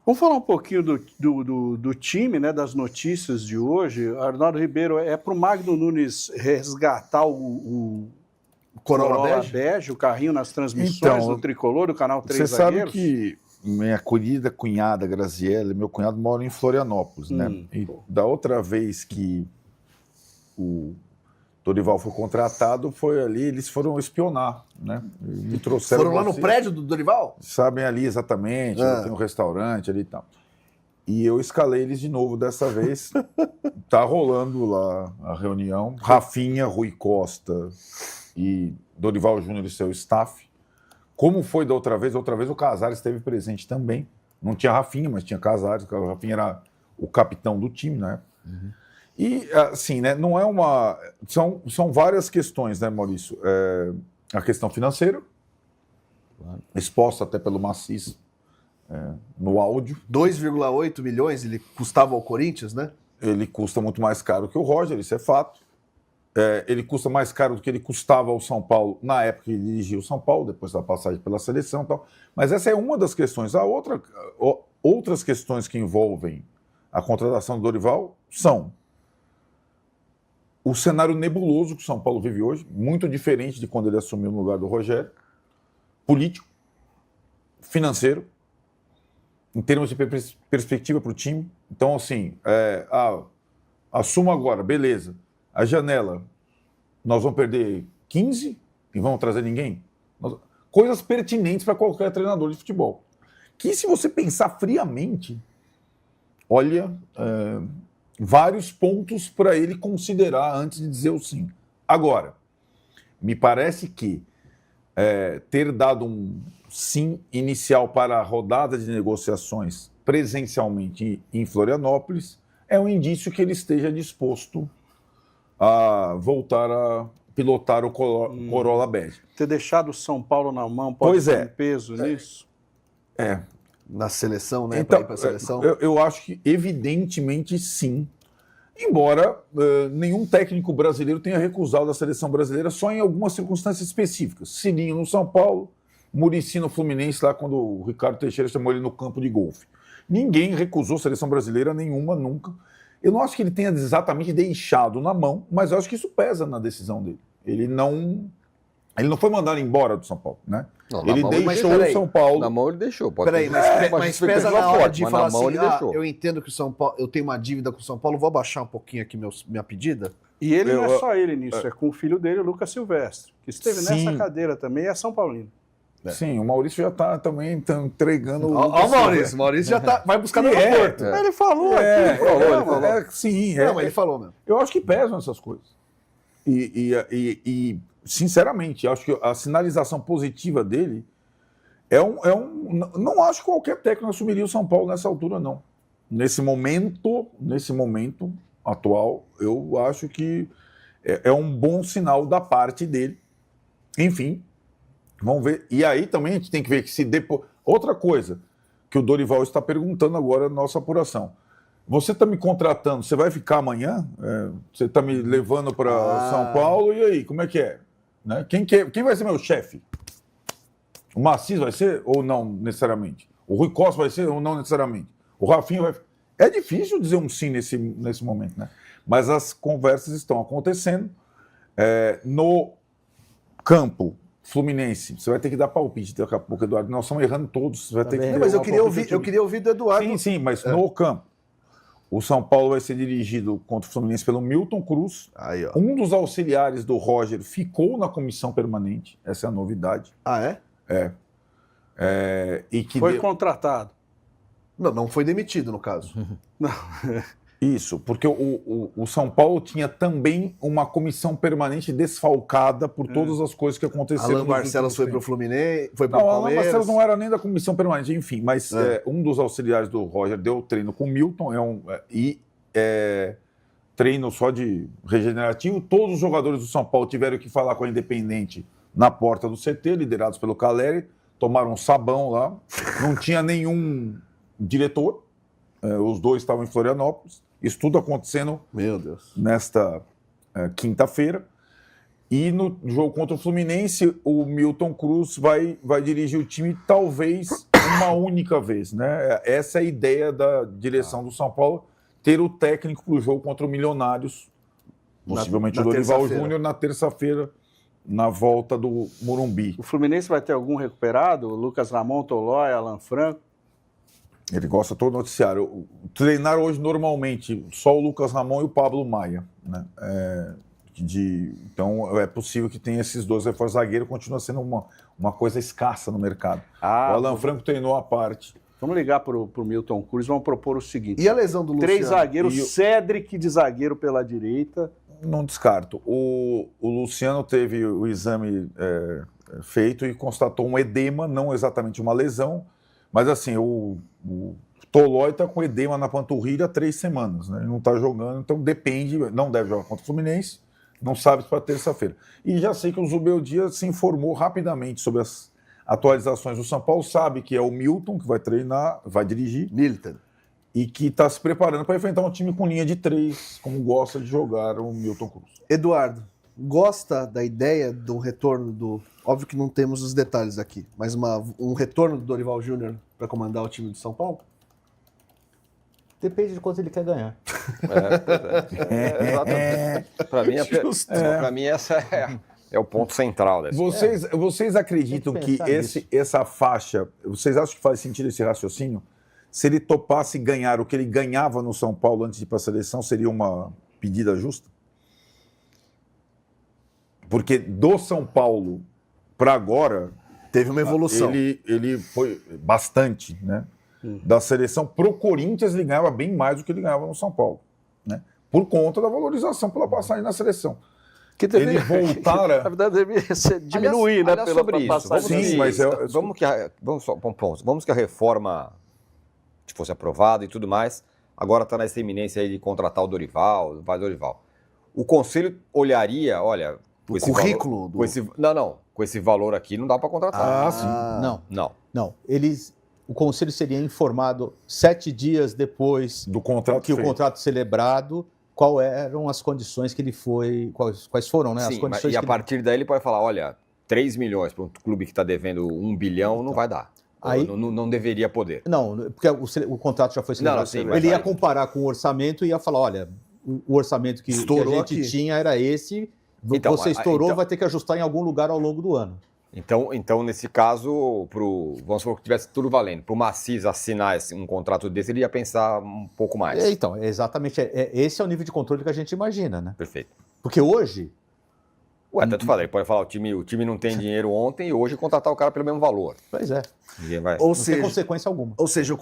Vamos falar um pouquinho do time, né, das notícias de hoje. Arnaldo Ribeiro, é para o Magno Nunes resgatar o Corolla Bege, o carrinho nas transmissões do Tricolor, do Canal 3 Zagueiros? Você sabe que minha querida cunhada Graziella, meu cunhado mora em Florianópolis, né? E da outra vez que o Dorival foi contratado, foi ali, eles foram espionar, né? Me trouxeram. Foram lá no prédio do Dorival? Sabem ali exatamente, tem um restaurante ali e tal. E eu escalei eles de novo dessa vez. Tá rolando lá a reunião. Rafinha, Rui Costa e Dorival Júnior e seu staff. Como foi da outra vez o Casares esteve presente também. Não tinha Rafinha, mas tinha Casares. O Rafinha era o capitão do time, né? E, assim, né, não é uma... São várias questões, né, Maurício? A questão financeira, exposta até pelo Macis no áudio. 2,8 milhões ele custava ao Corinthians, né? Ele custa muito mais caro que o Roger, isso é fato. Ele custa mais caro do que ele custava ao São Paulo na época que ele dirigia o São Paulo, depois da passagem pela seleção e tal. Mas essa é uma das questões. Outras questões que envolvem a contratação do Dorival são o cenário nebuloso que o São Paulo vive hoje, muito diferente de quando ele assumiu no lugar do Rogério, político, financeiro, em termos de perspectiva para o time. Então, assim, assumo agora, beleza. A janela, nós vamos perder 15 e vamos trazer ninguém? Coisas pertinentes para qualquer treinador de futebol. Que, se você pensar friamente, olha, vários pontos para ele considerar antes de dizer o sim. Agora, me parece que ter dado um sim inicial para a rodada de negociações presencialmente em Florianópolis é um indício que ele esteja disposto a voltar a pilotar o Corolla Bege. Ter deixado o São Paulo na mão pode ter um peso nisso? Na seleção, né? Então, para ir para a seleção? Eu acho que evidentemente sim. Embora nenhum técnico brasileiro tenha recusado a seleção brasileira só em algumas circunstâncias específicas. Sininho no São Paulo, Muricy no Fluminense, lá quando o Ricardo Teixeira chamou ele no campo de golfe. Ninguém recusou a seleção brasileira nenhuma, nunca. Eu não acho que ele tenha exatamente deixado na mão, mas eu acho que isso pesa na decisão dele. Ele não foi mandado embora do São Paulo, né? Não, ele deixou o São Paulo. Na mão ele deixou. Peraí, mas pesa na hora de falar assim, ele deixou. Eu entendo que o São Paulo, eu tenho uma dívida com o São Paulo, vou abaixar um pouquinho aqui minha pedida. E ele não é só ele nisso, é com o filho dele, o Lucas Silvestre, que esteve nessa cadeira também, é São Paulino. Sim, o Maurício já está também entregando... Olha o Maurício já vai buscar no aeroporto. Ele falou aqui. Ele falou. Sim, não, mas ele falou mesmo. Eu acho que pesam essas coisas. E sinceramente, acho que a sinalização positiva dele não acho que qualquer técnico assumiria o São Paulo nessa altura, não. Nesse momento atual, eu acho que é um bom sinal da parte dele. Enfim, vamos ver. E aí também a gente tem que ver que se depois... Outra coisa que o Dorival está perguntando agora na nossa apuração. Você está me contratando, você vai ficar amanhã? Você está me levando para São Paulo, e aí, como é que é? Né? Quem vai ser meu chefe? O Macis vai ser ou não necessariamente? O Rui Costa vai ser ou não necessariamente? O Rafinha vai... É difícil dizer um sim nesse momento, né? Mas as conversas estão acontecendo. No campo Fluminense, você vai ter que dar palpite daqui a pouco, Eduardo. Nós estamos errando todos. Você vai ter que mas eu queria ouvir do Eduardo. Sim, mas no campo. O São Paulo vai ser dirigido contra o Fluminense pelo Milton Cruz. Aí, ó. Um dos auxiliares do Roger ficou na comissão permanente. Essa é a novidade. Ah, é? E que foi contratado. Não foi demitido, no caso. Não. Isso, porque o São Paulo tinha também uma comissão permanente desfalcada por todas as coisas que aconteceram. Alan Barcelos foi para o Fluminense, foi para o Palmeiras. Alan Barcelos não era nem da comissão permanente, enfim, mas um dos auxiliares do Roger deu treino com o Milton, treino só de regenerativo. Todos os jogadores do São Paulo tiveram que falar com a Independente na porta do CT, liderados pelo Caleri, tomaram um sabão lá, não tinha nenhum diretor, os dois estavam em Florianópolis. Isso tudo acontecendo, meu Deus, nesta quinta-feira. E no jogo contra o Fluminense, o Milton Cruz vai dirigir o time, talvez uma única vez, né? Essa é a ideia da direção do São Paulo, ter o técnico para o jogo contra o Milionários, possivelmente o Dorival Júnior, na terça-feira, na volta do Morumbi. O Fluminense vai ter algum recuperado? Lucas Ramon, Tolói, Alan Franco? Ele gosta todo o noticiário. Treinar hoje, normalmente, só o Lucas Ramon e o Pablo Maia, né? Então, é possível que tenha esses dois reforços. Zagueiro continua sendo uma coisa escassa no mercado. O Alan Franco treinou à parte. Vamos ligar para o Milton Cruz, vamos propor o seguinte. E a lesão do Luciano? 3 zagueiros, Cédric de zagueiro pela direita. Não descarto. O Luciano teve o exame feito e constatou um edema, não exatamente uma lesão, mas assim, o Tolói está com edema na panturrilha há 3 semanas, né? Ele não está jogando, então depende, não deve jogar contra o Fluminense, não sabe para terça-feira. E já sei que o Zubeldia se informou rapidamente sobre as atualizações do São Paulo, sabe que é o Milton que vai treinar, vai dirigir. Milton. E que está se preparando para enfrentar um time com linha de 3, como gosta de jogar o Milton Cruz. Eduardo, gosta da ideia do retorno do... Óbvio que não temos os detalhes aqui, mas um retorno do Dorival Júnior para comandar o time de São Paulo? Depende de quanto ele quer ganhar. Para mim, essa é o ponto central dessa. Vocês acreditam que essa faixa, vocês acham que faz sentido esse raciocínio? Se ele topasse ganhar o que ele ganhava no São Paulo antes de ir para a seleção, seria uma pedida justa? Porque do São Paulo para agora... Teve uma evolução. Ele foi bastante, né? Da seleção pro Corinthians, ele ganhava bem mais do que ele ganhava no São Paulo, né? Por conta da valorização pela passagem na seleção. Que deveria, ele voltar na verdade, deveria diminuir, né? Aliás, sobre isso. Passagem. Sim, mas vamos que a reforma fosse aprovada e tudo mais, agora está nessa iminência aí de contratar o Dorival, vai Dorival. O Conselho olharia, olha... O currículo? Com esse valor aqui não dá para contratar. Sim. Não. O Conselho seria informado 7 dias depois do contrato que o contrato celebrado, quais eram as condições que ele foi, quais foram, né? Sim, as condições a partir daí ele pode falar, olha, 3 milhões para um clube que está devendo 1 bilhão não vai dar. Aí, não deveria poder. Não, porque o contrato já foi celebrado. Sim, ele ia comparar com o orçamento e ia falar, olha, o orçamento que a gente tinha era esse, você estourou, vai ter que ajustar em algum lugar ao longo do ano. Então nesse caso, vamos supor que tivesse tudo valendo, para o Maciz assinar um contrato desse, ele ia pensar um pouco mais. Então, exatamente, esse é o nível de controle que a gente imagina, né? Perfeito. Porque hoje... Até tu falei, ele pode falar, o time não tem dinheiro ontem e hoje contratar o cara pelo mesmo valor. Pois é. Não tem consequência alguma. Ou seja,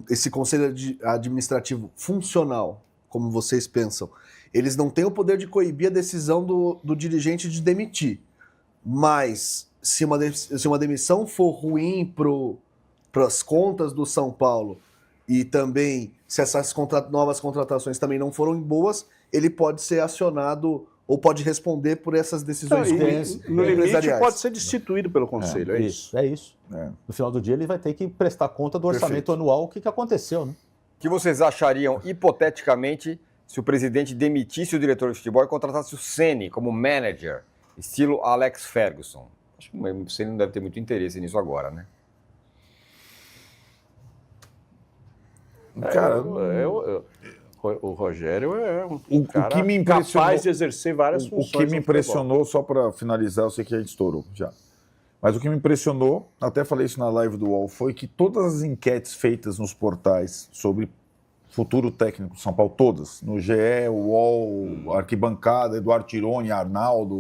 esse conselho administrativo funcional, como vocês pensam, eles não têm o poder de coibir a decisão do dirigente de demitir. Mas, se uma demissão for ruim para as contas do São Paulo e também se essas novas contratações também não foram boas, ele pode ser acionado ou pode responder por essas decisões ruins. No limite, pode ser destituído pelo Conselho. É isso. No final do dia, ele vai ter que prestar conta do orçamento anual, o que aconteceu, né? O que vocês achariam, hipoteticamente, se o presidente demitisse o diretor de futebol e contratasse o Ceni como manager, estilo Alex Ferguson? Acho que o Ceni não deve ter muito interesse nisso agora, né? Cara, o Rogério é um cara que me capaz de exercer várias funções. O que me impressionou, só para finalizar, eu sei que a gente estourou já, mas o que me impressionou, até falei isso na live do UOL, foi que todas as enquetes feitas nos portais sobre futuro técnico de São Paulo, todas, no GE, UOL, Arquibancada, Eduardo Tironi, Arnaldo,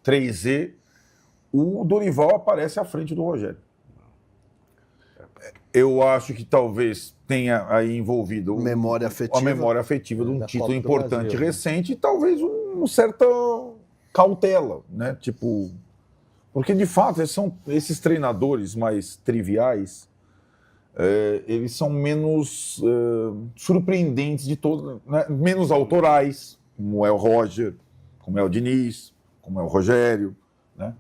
3Z, o Dorival aparece à frente do Rogério. Eu acho que talvez tenha aí envolvido a memória afetiva de um título importante recente e talvez uma certa cautela, né? Tipo, porque de fato esses treinadores mais triviais, eles são menos surpreendentes de todos, né? Menos autorais, como é o Roger, como é o Diniz, como é o Rogério, né?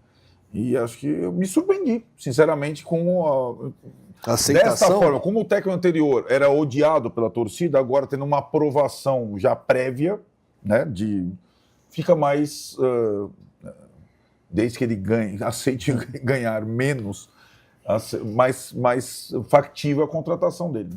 E acho que eu me surpreendi, sinceramente, com dessa forma, como o técnico anterior era odiado pela torcida, agora tendo uma aprovação já prévia, né, fica mais, desde que ele aceite ganhar menos, mais factível a contratação dele.